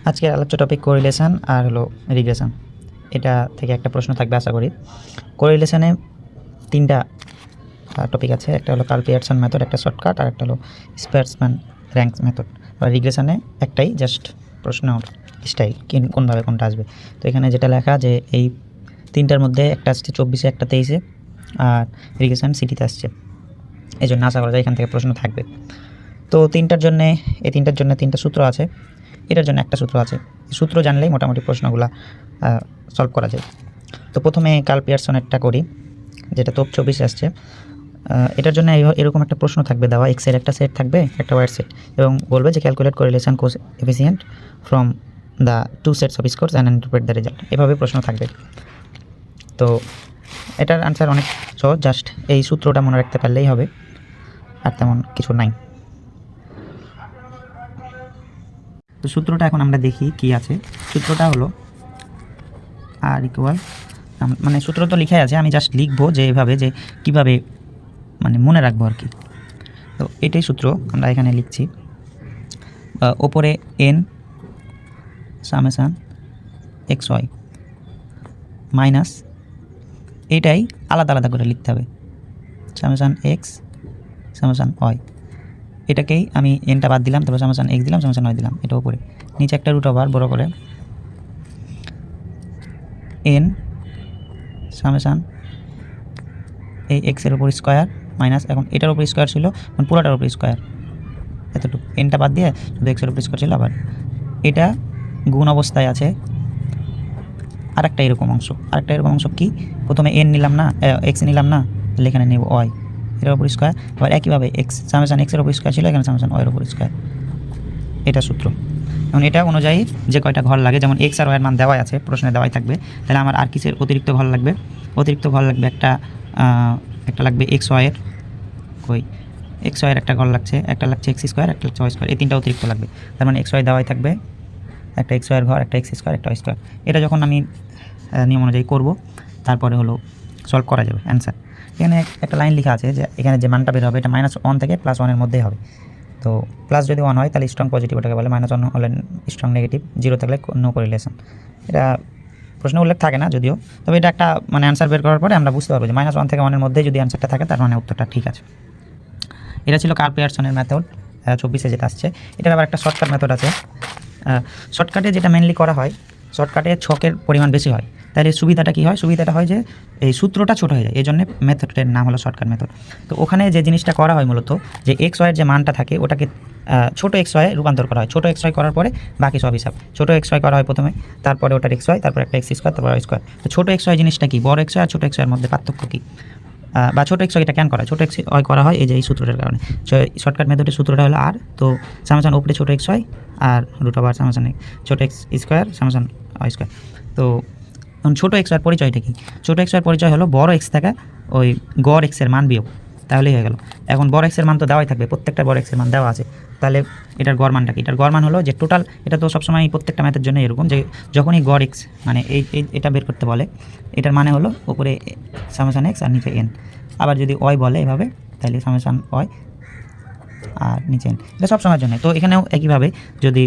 আজকের আলোচ্য topic correlation আর হলো রিগ্রেশন। এটা থেকে একটা প্রশ্ন থাকবে আশা করি। কোরিলেশনে তিনটা টপিক আছে, একটা হলো কার্ল পিয়ারসন মেথড, একটা শর্টকাট, আর একটা হলো স্পেয়ারসম্যান র্যাঙ্ক মেথড। আর রিগ্রেশনে একটাই জাস্ট প্রশ্ন স্টাইল কোনভাবে কোনটা আসবে। তো এখানে যেটা লেখা যে এই তিনটার মধ্যে একটা আসছে 24-এ, একটা 23-এ, আর রিগ্রেশন সিটিতে আসছে। এই জন্য আশা করা যায় এখান থেকে প্রশ্ন থাকবে। তো এই তিনটার জন্য তিনটা সূত্র আছে, এটার জন্য একটা সূত্র আছে। সূত্র জানলেই মোটামুটি প্রশ্নগুলো সলভ করা যায়। তো প্রথমে কার্ল পিয়ারসনেরটা করি, যেটা তোপ 24 আসছে। এটার জন্য এরকম একটা প্রশ্ন থাকবে দেওয়া, এক্সের একটা সেট থাকবে, একটা ওয়াইয়ের সেট, এবং বলবে যে calculate correlation coefficient from the two sets of scores and interpret the result. এভাবে প্রশ্ন থাকবে। তো এটার আনসার অনেক সহজ, জাস্ট এই সূত্রটা মনে রাখতে পারলেই হবে, আর তেমন কিছু নাই। তো সূত্রটা এখন আমরা দেখি কি আছে। সূত্রটা হলো আর ইকুয়াল, মানে সূত্র তো লিখাই আছে, আমি জাস্ট লিখবো যে এভাবে, যে কিভাবে মানে মনে রাখবো আর কি। তো এটাই সূত্র আমরা এখানে লিখছি। ওপরে N summation X Y minus, এটাই আলাদা আলাদা করে লিখতে হবে, সামেশান এক্স সামেশান ওয়াই। এটাকেই আমি এনটা বাদ দিলাম, তারপর সামেশান এক্স দিলাম, সামেশান ওয়াই দিলাম। এটা উপরে, নিচে একটা রুট ওভার বড় করে এন সামেশান এই এক্সের ওপর স্কোয়ার মাইনাস, এখন এটার ওপর স্কোয়ার ছিল, এখন পুরোটার ওপর স্কোয়ার, এতটুকু এনটা বাদ দিয়ে শুধু এক্সের ওপর স্কোয়ার ছিল। আবার এটা গুণ অবস্থায় আছে আরেকটা এরকম অংশ কি, প্রথমে এন নিলাম না, এক্স নিলাম না, তাহলে এখানে নেব ওয়াই, এটার ওপর স্কোয়ার। আবার একইভাবে এক্স সামেশান এক্সের ওপর স্কোয়ার ছিল, এখানে সামেশান ওয়াইয়ের ওপর স্কোয়ার। এটা সূত্র। এবং এটা অনুযায়ী যে কয়টা ঘর লাগে, যেমন এক্স আর ওয়াইয়ের মান দেওয়াই আছে, প্রশ্নে দেওয়াই থাকবে, তাহলে আমার আর কিসের অতিরিক্ত ঘর লাগবে? একটা লাগবে এক্স ওয়াইয়ের, কই এক্স ওয়াইয়ের একটা ঘর লাগছে, একটা লাগছে এক্স স্কোয়ার, একটা লাগছে ওয়াই স্কোয়ার, এই তিনটা অতিরিক্ত লাগবে। তার মানে এক্স ওয়াই দেওয়াই থাকবে, একটা এক্স ওয়াইয়ের ঘর, একটা এক্স স্কোয়ার, একটা ওয়াই স্কোয়ার। এটা যখন আমি নিয়ম অনুযায়ী করব, তারপরে হলো সলভ করা যাবে অ্যান্সার। এখানে একটা লাইন লেখা আছে যে এখানে যে মানটা বের হবে এটা -1 থেকে +1-এর মধ্যেই হবে। তো প্লাস যদি 1 হয় তাহলে স্ট্রং পজিটিভ, ওটাকে বলে, -1 হলে স্ট্রং নেগেটিভ, 0 থাকলে নো কোরিলেশন। এটা প্রশ্ন উল্লেখ থাকে না যদিও, তবে এটা একটা মানে অ্যান্সার বের করার পরে আমরা বুঝতে পারবো যে -1 থেকে 1-এর মধ্যে যদি অ্যান্সারটা থাকে তার মানে উত্তরটা ঠিক আছে। এটা ছিল কার্ল পিয়ারসনের মেথড 24-এ যেটা আসছে। এটার আবার একটা শর্টকাট মেথড আছে। শর্টকাটে যেটা মেনলি করা হয়, শর্টকাটে ছকের পরিমাণ বেশি হয়, তাহলে সুবিধাটা কী হয়? সুবিধাটা হয় যে এই সূত্রটা ছোটো হয়ে যায়, এই জন্য মেথডের নাম হলো শর্টকাট মেথড। তো ওখানে যে জিনিসটা করা হয় মূলত, যে এক্স ওয়াইয়ের যে মানটা থাকে ওটাকে ছোটো এক্স ওয়াই রূপান্তর করা হয়। ছোটো এক্স ওয়াই করার পরে বাকি সব হিসাব, ছোটো এক্স ওয়াই করা হয় প্রথমে, তারপরে ওটার এক্স ওয়াই, তারপর একটা এক্স স্কোয়ার, তারপর ওয়াই স্কোয়ার। তো ছোটো এক্স ওয়াই জিনিসটা কি, বড় এক্স ওয়াই আর ছোটো এক্স ওয়াইয়ের মধ্যে পার্থক্য কী, বা ছোটো এক্স ওয়াইটা কেন করা হয়? ছোটো এক্স ওয়াই করা হয় এই যে এই সূত্রটার কারণে। শর্টকাট মেথডের সূত্রটা হলো আর, তো সামেশান উপরে ছোটো এক্স ওয়াই আর রুট ওভার সামেশান ছোটো X square summation Y square. তো ছোটো এক্স ওয়াইয়ের পরিচয়টা কি? ছোটো এক্স ওয়াইয়ের পরিচয় হলো বড় এক্স থেকে ওই গড় এক্সের মান বিয়োগ, তাহলেই হয়ে গেল। এখন বড় এক্সের মান তো দেওয়াই থাকবে, প্রত্যেকটা বড় এক্সের মান দেওয়া আছে, তাহলে এটার গড় মানটা কি? এটার গড় মান হলো যে টোটাল, এটা তো সবসময় প্রত্যেকটা ম্যাথের জন্য এরকম যে যখনই গড় এক্স মানে এটা বের করতে বলে, এটার মানে হলো উপরে সামেশান এক্স আর নিচে এন। আবার যদি ওয়াই বলে এভাবে, তাহলে সামেশান ওয়াই আর নিচে এন, এটা সব সময়ের জন্য। তো এখানেও একইভাবে যদি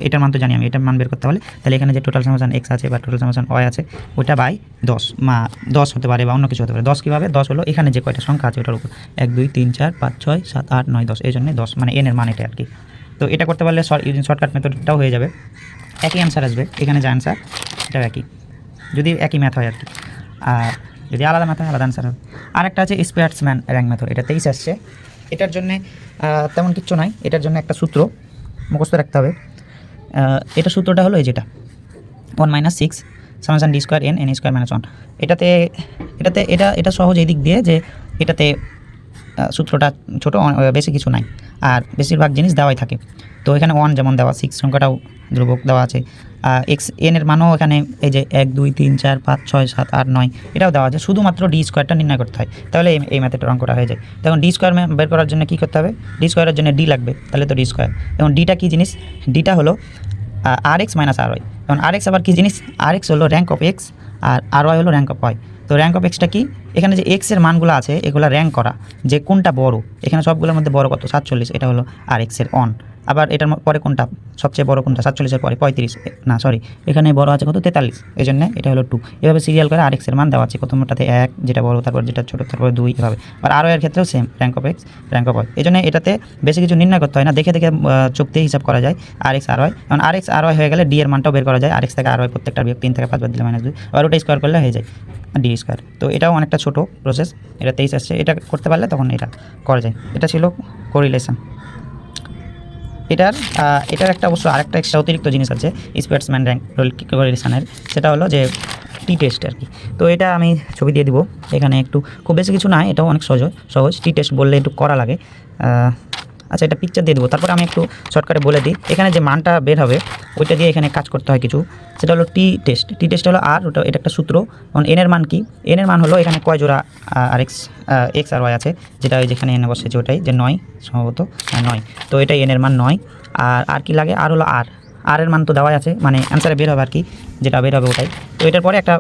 এটার মান তো জানি আমি, এটার মান বের করতে হলে তাহলে এখানে যে টোটাল সামেশান এক্স আছে বা টোটাল সামেশান ওয়াই আছে ওইটা বাই 10 হতে পারে বা অন্য কিছু হতে পারে। 10 কীভাবে? 10 হলো এখানে যে কয়টা সংখ্যা আছে ওটার উপর, 1 2 3 4 5 6 7 8 9 10, এই জন্য 10 মানে এনের মান এটা আর কি। তো এটা করতে পারলে ইউজিং শর্টকাট মেথডটাও হয়ে যাবে, একই অ্যান্সার আসবে। এখানে যে অ্যান্সার এটাও একই, যদি একই ম্যাথ হয় আর কি। আর যদি আলাদা ম্যাথ হয় আলাদা অ্যান্সার হবে। আর একটা আছে স্পেয়ারসম্যান র্যাঙ্ক মেথড, এটা 23 আসছে। এটার জন্যে তেমন কিচ্ছু নাই, এটার জন্য একটা সূত্র মুখস্থ রাখতে হবে। এটা সূত্রটা হলো এই যেটা 1 - 6 summation D square N square -1। এটা সহজ এই দিক দিয়ে যে এটাতে সূত্রটা ছোটো, বেশি কিছু নাই, আর বেশিরভাগ জিনিস দেওয়াই থাকে। তো এখানে 1 যেমন দেওয়া, 6 সংখ্যাটাও ধ্রুবক দেওয়া আছে, এক্স এনের মানও এখানে এই যে 1 2 3 4 5 6 7 8 9 এটাও দেওয়া আছে, শুধুমাত্র ডি স্কোয়ারটা নির্ণয় করতে হয়, তাহলে এই ম্যাথডের অঙ্কটা হয়ে যায়। তখন ডি স্কোয়ার বের করার জন্য কী করতে হবে? ডি স্কোয়ারের জন্য ডি লাগবে, তাহলে তো ডি স্কোয়ার। এবং ডিটা কী জিনিস? ডিটা হলো R X minus R Y. এখন আর এক্স আবার কী জিনিস? আর এক্স হলো rank of X R Y হলো র্যাঙ্ক অফ ওয়াই। তো র্যাঙ্ক অফ এক্সটা কি? এখানে যে এক্সের মানগুলো আছে এগুলো র্যাঙ্ক করা, যে কোনটা বড়, এখানে সবগুলোর মধ্যে বড় কত 47, এটা হলো আর এক্সের অন। আবার এটার পরে কোনটা সবচেয়ে বড় কোনটা 47-এর পরে 35 না সরি এখানে বড় আছে কত 43, এই জন্য এটা হলো 2। এভাবে সিরিয়াল করে আর এক্সের মান দেওয়া আছে, প্রথমটাতে 1 যেটা বড়, তারপর যেটা ছোট, তারপর 2 এভাবে। আর আরও এর ক্ষেত্রেও same rank of X rank of Y. এই জন্য এটাতে বেশি কিছু নির্ণয় করতে হয় না, দেখে দেখে চোখ দিয়ে হিসাব করা যায় আর এক্স আর ওয়াই। এখন আর এক্স আর ওয়াই হয়ে গেলে ডি এর মানটাও বের করা যায়, আর এক্স থেকে আর ওয়াই প্রত্যেকটা বিয়োগ 3 থেকে 5 বার দিলে -2, আবার ওটা স্কোয়ার করলে হয়ে যায় ডি স্কোয়ার। তো এটাও অনেকটা ছোটো প্রসেস, এটা 23 আসছে, এটা করতে পারলে তখন এটা করা যায়। এটা ছিল কোরিলেশন। এটার একটা অবশ্য আরেকটা এক্সট্রা অতিরিক্ত জিনিস আছে স্পোর্টসম্যান র্যাঙ্ক কোরিলেশনের, সেটা হলো যে টি টেস্ট আর কি। তো এটা আমি ছবি দিয়ে দিব এখানে, একটু খুব বেশি কিছু নয়, এটাও অনেক সহজ। টি টেস্ট বললে একটু করা লাগে। আচ্ছা এটা পিকচার দিয়ে দেবো, তারপরে আমি একটু শর্টকাটে বলে দিই। এখানে যে মানটা বের হবে ওইটা দিয়ে এখানে কাজ করতে হয় কিছু, সেটা হলো টি টেস্ট। টি টেস্ট হলো আর ওটা, এটা একটা সূত্র। কারণ এনের মান কি, এনের মান হলো এখানে কয় জোড়া আর এক্স আর ওয়াই আছে, যেটা ওই যেখানে এনে বসেছে ওটাই, যে 9 সম্ভবত 9। তো এটাই এনের মান 9। আর কি লাগে, আর হলো আর এর মান তো দেওয়াই আছে, মানে অ্যান্সারে বের হবে আর কি, যেটা বের হবে ওটাই। তো এটার পরে একটা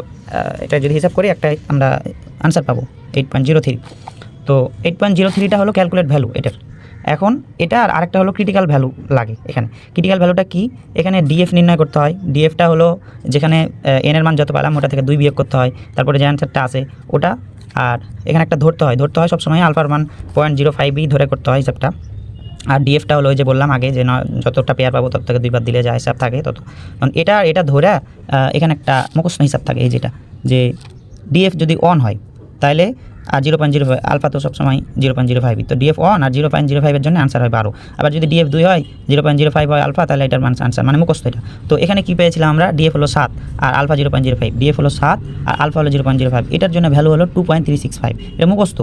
এটা যদি হিসাব করি একটা আমরা আনসার পাবো 8.03। তো 8.03টা হলো ক্যালকুলেট ভ্যালু এটার। এখন এটা আর আরেকটা হলো ক্রিটিক্যাল ভ্যালু লাগে এখানে। ক্রিটিক্যাল ভ্যালুটা কি, এখানে ডিএফ নির্ণয় করতে হয়। ডিএফটা হলো যেখানে এনের মান যত পেলাম ওটা থেকে 2 বিয়োগ করতে হয়, তারপরে যে অ্যান্সারটা আছে ওটা। আর এখানে একটা ধরতে হয় সবসময় আলফার মান 0.05 ধরে করতে হয় হিসাবটা। আর ডিএফটা হলো ওই যে বললাম আগে, যে যতটা পেয়ার পাবো তত থেকে 2 বার দিলে যা হিসাব থাকে তত। কারণ এটা ধরে এখানে একটা মুখস্থ হিসাব থাকে, এই যেটা যে ডিএফ যদি অন হয় তাহলে আর 0.05 আলফা তো সবসময় 0.05, তো ডিএফ অন আর 0.05 এর জন্য আনসার হয় 12। আবার যদি ডিএফ 2 হয় 0.05 হয় আলফা, তাহলে এটার মান আনসার, মানে মুখস্থ এটা। তো এখানে কি পেয়েছিলাম আমরা, ডিএফ হলো 7 আর আলফা 0.05, ডিএফ হলো 7 আর আলফা হলো 0.05, এটার জন্য ভ্যালু হলো 2.365। এটা মুখস্থ।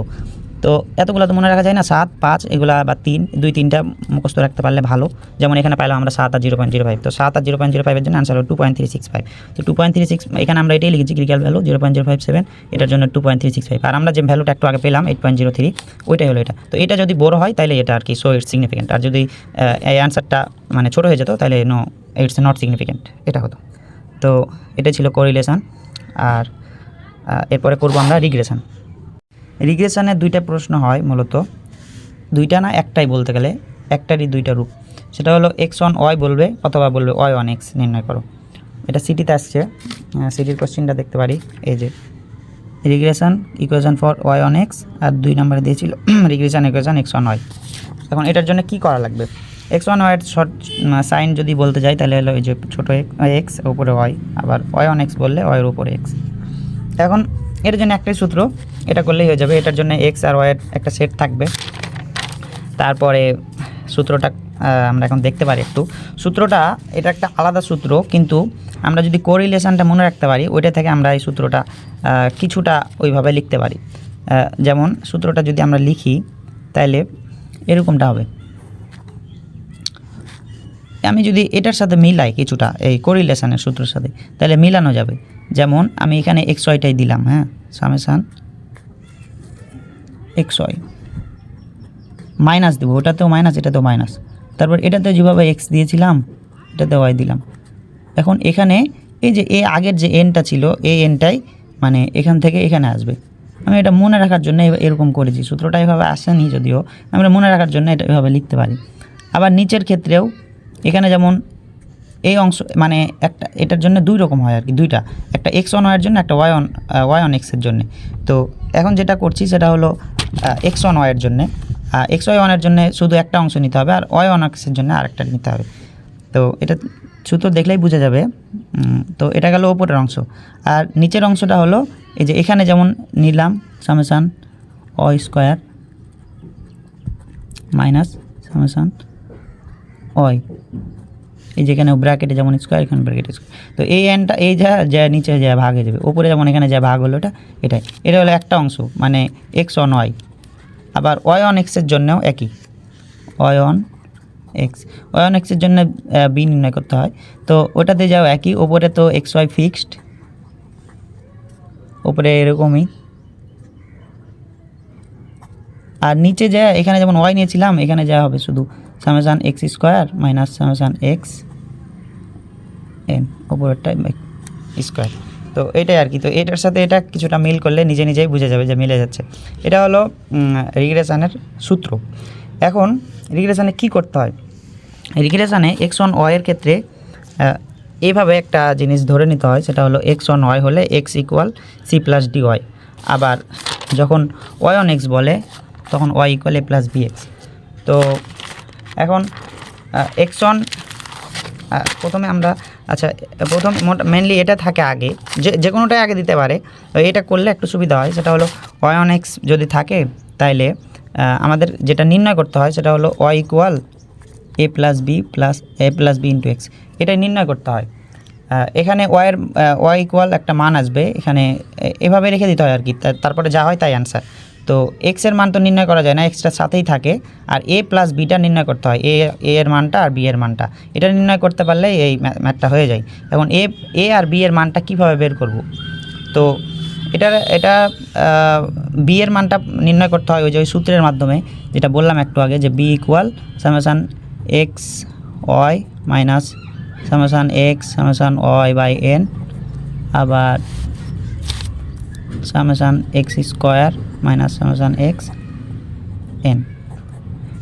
তো এতগুলো তো মনে রাখা যায় না, 7, 5 এগুলা বা 3, 2-3টা মুখস্থ রাখতে পারলে ভালো। যেমন এখানে পাইলাম আমরা 7 আর 0.05, তো 7 আর 0.05 এর জন্য আনসার হলো 2.365। তো 2.36 এখানে আমরা এটাই লিখেছি ক্রিটিক্যাল ভ্যালু 0.057, এটার জন্য 2.365। আর আমরা যে ভ্যালুটা একটু আগে পেলাম 8.03, ওইটাই হলো এটা। তো এটা যদি বড় হয় তাহলে এটা আর কি সো ইটস সিগনিফিকেন্ট, আর যদি এই আনসারটা মানে ছোটো হয়ে যেত তাহলে নো ইটস নট সিগনিফিকেন্ট এটা হতো। তো এটা ছিল কোরিলেশন। আর এরপরে করবো আমরা রিগ্রেশন। রিগ্রেশনের 2টা প্রশ্ন হয় মূলত, 2টা না একটাই বলতে গেলে, একটারই 2টা রূপ। সেটা হলো x1 y বলবে অথবা বলবে y1 x নির্ণয় করো। এটা সিটিতে আসছে, সিটির কোশ্চেনটা দেখতে পারি, এই যে regression equation for y1 x, আর 2 নম্বরে দিয়েছিল রিগ্রেশন ইকুয়েশন x1 y। এখন এটার জন্য কি করা লাগবে, x1 y এর শর্ট সাইন যদি বলতে যাই তাহলে হলো এই যে ছোটো এক্স উপরে y, আবার y1 x বললে y এর উপরে x। এখন এর জন্য একটাই সূত্র, এটা করলেই হয়ে যাবে। এটার জন্য এক্স আর ওয়াইয়ের একটা সেট থাকবে। তারপরে সূত্রটা আমরা এখন দেখতে পারি একটু। সূত্রটা এটা একটা আলাদা সূত্র, কিন্তু আমরা যদি কোরিলেশনটা মনে রাখতে পারি ওইটা থেকে আমরা এই সূত্রটা কিছুটা ওইভাবে লিখতে পারি। যেমন সূত্রটা যদি আমরা লিখি তাহলে এরকমটা হবে। আমি যদি এটার সাথে মিলাই কিছুটা এই কোরিলেশনের সূত্রের সাথে, তাহলে মিলানো যাবে। যেমন আমি এখানে এক্স ওয়াইটাই দিলাম, হ্যাঁ, সামেশান এক্স ওয়াই মাইনাস দেবো, ওটাতেও মাইনাস এটাতেও মাইনাস, তারপর এটাতে যেভাবে এক্স দিয়েছিলাম এটাতে ওয়াই দিলাম। এখন এখানে এই যে আগের যে এনটা ছিল এই এনটাই মানে এখান থেকে এখানে আসবে। আমি এটা মনে রাখার জন্য এরকম করেছি, সূত্রটা এভাবে আসেনি যদিও, আমরা মনে রাখার জন্য এটা এভাবে লিখতে পারি। আবার নিচের ক্ষেত্রেও এখানে যেমন এই অংশ মানে একটা এটার জন্য 2 রকম হয় আর কি, 2টা, একটা x1 y এর জন্য, একটা y1 x এর জন্য। তো এখন যেটা করছি সেটা হলো x1 y এর জন্য, xy1 এর জন্য শুধু একটা অংশ নিতে হবে, আর y1 x এর জন্য আরেকটা নিতে হবে। তো এটা সূত্র দেখলেই বোঝা যাবে। তো এটা গেল ওপরের অংশ, আর নিচের অংশটা হলো এই যে এখানে যেমন নিলাম summation y square minus summation y, এই যেখানে ব্র্যাকেটে যেমন স্কোয়ার এখানে ব্র্যাকেটে স্কোয়ার। তো এই এনটা এই যা নিচে যা ভাগ হয়ে যাবে, উপরে যেমন এখানে যা ভাগ হলো এটা হলো একটা অংশ মানে x1 y। আবার y1 x এর জন্যও একই, y1 x এর জন্য বি নির্ণয় করতে হয়। তো ওটাতে যাও একই, ওপরে তো এক্স ওয়াই ফিক্সড, ওপরে এরকমই। আর নিচে যা এখানে যেমন ওয়াই নিয়েছিলাম এখানে যা হবে শুধু summation X square minus summation X N, ওপরেরটা স্কোয়ার। তো এটাই আর কি। তো এটার সাথে এটা কিছুটা মিল করলে নিজে নিজেই বুঝে যাবে যে মিলে যাচ্ছে। এটা হলো রিগ্রেশনের সূত্র। এখন রিগ্রেশনে কি করতে হয়, রিগ্রেশনে এক্স অন ওয়াইয়ের ক্ষেত্রে এইভাবে একটা জিনিস ধরে নিতে হয়, সেটা হলো এক্স অন ওয়াই হলে X equal C plus D Y. আবার যখন ওয়াই অন এক্স বলে তখন Y equal A plus B X. তো এখন এক্স অন প্রথমে আমরা প্রথম মেনলি এটা থাকে আগে, যে কোনোটাই আগে দিতে পারে। তো এটা করলে একটু সুবিধা হয়, সেটা হলো ওয়াই অন এক্স যদি থাকে তাইলে আমাদের যেটা নির্ণয় করতে হয় সেটা হলো Y equal A plus B into x, এটাই নির্ণয় করতে হয়। এখানে ওয়াই ইকুয়াল একটা মান আসবে, এখানে এভাবে রেখে দিতে হয় আর কি, তারপরে যা হয় তাই অ্যান্সার। তো এক্সের মান তো নির্ণয় করা যায় না, এক্সটার সাথেই থাকে, আর এ প্লাস বিটা নির্ণয় করতে হয়, এর মানটা আর বি এর মানটা। এটা নির্ণয় করতে পারলে এই ম্যাথটা হয়ে যায়। এখন এ আর বি এর মানটা কীভাবে বের করব? তো এটা বি এর মানটা নির্ণয় করতে হয় ওই যে ওই সূত্রের মাধ্যমে, যেটা বললাম একটু আগে, যে B equal summation X Y minus summation X summation Y by N, আবার summation X square minus summation X N.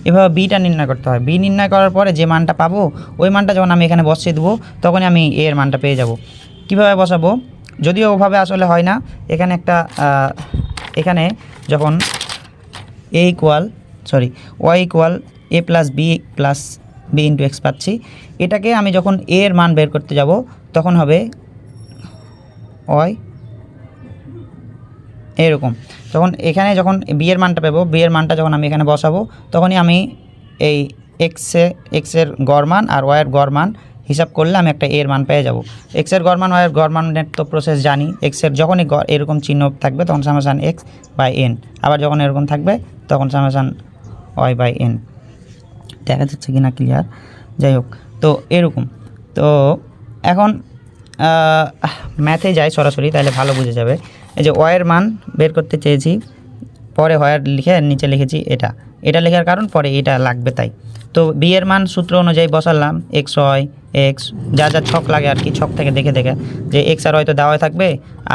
এভাবে বিটা নির্ণয় করতে হয়। বি নির্ণয় করার পরে যে মানটা পাবো ওই মানটা যখন আমি এখানে বসিয়ে দেবো তখনই আমি এ এর মানটা পেয়ে যাব। কিভাবে বসাবো? যদিও ওভাবে আসলে হয় না, এখানে যখন Y equal A plus B into x পাচ্ছি, এটাকে আমি যখন এ এর মান বের করতে যাব তখন হবে ওয়াই এরকম। তখন এখানে যখন বি এর মানটা পাবো, বি এর মানটা যখন আমি এখানে বসাবো তখনই আমি এই এক্সের গড় মান আর ওয়াইয়ের গড় মান হিসাব করলে আমি একটা এর মান পেয়ে যাব। এক্সের গড় মান ওয়াইয়ের গড় মানের তো প্রসেস জানি, এক্সের যখনই এরকম চিহ্ন থাকবে তখন সামেশান এক্স বাই এন, আবার যখন এরকম থাকবে তখন সামেশান ওয়াই বাই এন। দেখা যাচ্ছে কি না ক্লিয়ার? যাই হোক, তো এরকম। তো এখন ম্যাথে যাই সরাসরি, তাহলে ভালো বুঝে যাবে। এই যে ওয়াইয়ের মান বের করতে চেয়েছি, পরে ওয়াইয়ের লিখে নিচে লিখেছি এটা লেখার কারণ পরে এটা লাগবে তাই। তো বি এর মান সূত্র অনুযায়ী বসালাম এক্স ওয়াই এক্স, যা ছক লাগে আর কি, ছক থেকে দেখে যে এক্স আর ওয়াই তো দেওয়াই থাকবে,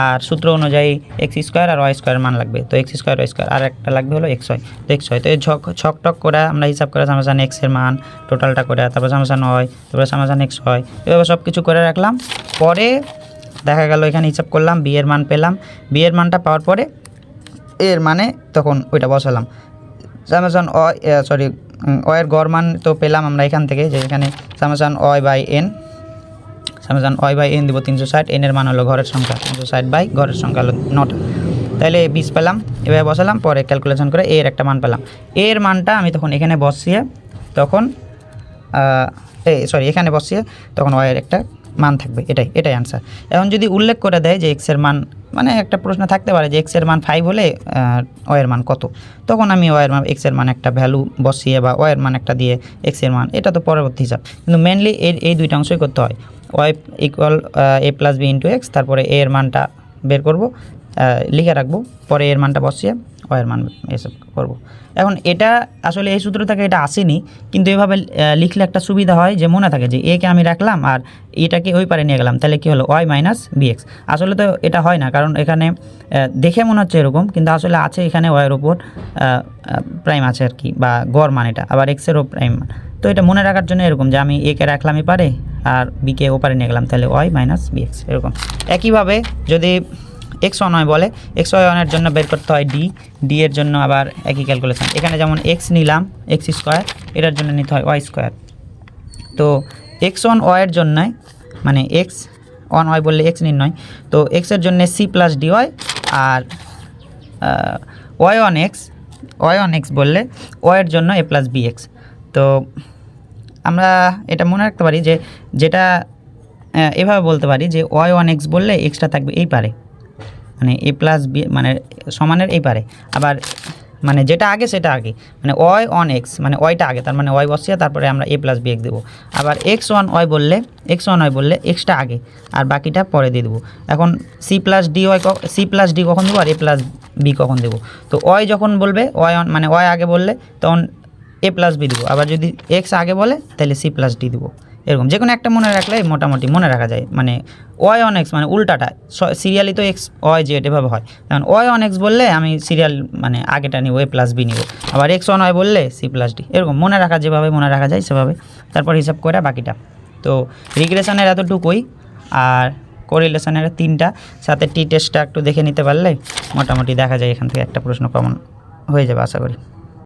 আর সূত্র অনুযায়ী এক্স স্কোয়ার আর ওয়াই স্কোয়ার মান লাগবে, তো এক্স স্কোয়ার ওয়াই স্কোয়ার, আর একটা লাগবে হলো এক্স ওয়াই। তো এক্স ওয়াই, তো এই ছক টক করে আমরা হিসাব করে সামেশান এক্সের মান টোটালটা করে, তারপর সামেশান ওয়াই, তারপরে সামেশান এক্স ওয়াই, এভাবে সব কিছু করে রাখলাম। পরে দেখা গেল এখানে হিসাব করলাম, বি এর মান পেলাম, বি এর মানটা পাওয়ার পরে এর মানে তখন ওইটা বসালাম। সামেশান ওয়ের গড় মান তো পেলাম আমরা এখান থেকে, যে এখানে সামেশান ওয়াই বাই এন দিব 360, এনের মান হলো ঘরের সংখ্যা, 360 বাই ঘরের সংখ্যা হলো 9টা, তাহলে 20 পেলাম। এভাবে বসালাম, পরে ক্যালকুলেশন করে এর একটা মান পেলাম। এর মানটা আমি তখন এখানে বসিয়ে তখন এখানে বসিয়ে তখন ওয়াইয়ের একটা মান থাকবে, এটাই অ্যান্সার। এখন যদি উল্লেখ করে দেয় যে এক্সের মান, মানে একটা প্রশ্ন থাকতে পারে যে এক্সের মান 5 হলে ওয়ের মান কত, তখন আমি ওয়ের মান এক্সের মান একটা ভ্যালু বসিয়ে বা ওয়ের মান একটা দিয়ে এক্সের মান, এটা তো পরবর্তী হিসাব, কিন্তু মেনলি এই দুইটা অংশই করতে হয়। Y equal A plus B into x, তারপরে এর মানটা বের করব, লিখে রাখবো, পরে এর মানটা বসিয়ে ওয়ের মান এসব করব। এখন এটা আসলে এই সূত্র থেকে এটা আসেনি, কিন্তু এভাবে লিখলে একটা সুবিধা হয় যে মনে থাকে যে একে আমি রাখলাম আর এটাকে ওই পারে নিয়ে গেলাম, তাহলে কী হলো ওয়াই মাইনাস বি এক্স। আসলে তো এটা হয় না, কারণ এখানে দেখে মনে হচ্ছে এরকম, কিন্তু আসলে আছে এখানে ওয়াইয়ের ওপর প্রাইম আছে আর কি, বা গড় মান এটা, আবার এক্সেরও প্রাইম মান। তো এটা মনে রাখার জন্য এরকম যে আমি একে রাখলামই পারে আর বিকে ওপারে নিয়ে গেলাম, তাহলে ওয়াই মাইনাস বি এক্স এরকম। একইভাবে যদি এক্স ওয়ান হয় বলে, এক্স ওয়াই ওয়ানের জন্য বের করতে হয় ডি এর জন্য আবার একই ক্যালকুলেশন। এখানে যেমন এক্স নিলাম এক্স স্কোয়ার, এটার জন্য নিতে হয় ওয়াই স্কোয়ার। তো এক্স ওয়ান ওয়াইয়ের জন্য, মানে এক্স ওয়ান ওয়াই বললে এক্স নির্ণয়, তো এক্সের জন্য সি প্লাস ডি ওয়াই, আর ওয়াই ওয়ান এক্স বললে ওয়াইয়ের জন্য এ প্লাস বি এক্স। তো আমরা এটা মনে রাখতে পারি যে যেটা এভাবে বলতে পারি যে ওয়াই ওয়ান এক্স বললে এক্সটা থাকবে এই পারে, মানে এ প্লাস বি মানে সমানের এই পারে, আবার মানে যেটা আগে সেটা আগে, মানে ওয়াই অন এক্স মানে ওয়াইটা আগে, তার মানে ওয়াই বসিয়ে তারপরে আমরা এ প্লাস বি এক্স দেবো। আবার এক্স ওয়ান ওয়াই বললে এক্সটা আগে আর বাকিটা পরে দিয়ে দেবো। এখন সি প্লাস ডি কখন দেবো আর এ প্লাস বি কখন দেবো? তো ওয়াই যখন বলবে ওয়াই অন মানে ওয়াই আগে বললে তখন এ প্লাস বি দেবো, আবার যদি এক্স আগে বলে তাহলে সি প্লাস ডি দেবো। এরকম যে কোনো একটা মনে রাখলে মোটামুটি মনে রাখা যায়। মানে ওয়াই অন এক্স মানে উল্টাটা, সিরিয়ালি তো এক্স ওয়াই জেড এভাবে হয়। কারণ ওয়াই অন এক্স বললে আমি সিরিয়াল মানে আগেটা নিব, এ প্লাস বি নিব। আবার এক্স অন ওয়াই বললে সি প্লাস ডি, এরকম মনে রাখা, যেভাবে মনে রাখা যায় সেভাবে তারপর হিসাব করে বাকিটা। তো রিগ্রেশনের এতটুকুই, আর কোরিলেশনের 3টা, সাথে টি টেস্টটা একটু দেখে নিতে পারলে মোটামুটি দেখা যায় এখান থেকে একটা প্রশ্ন কমন হয়ে যাবে আশা করি।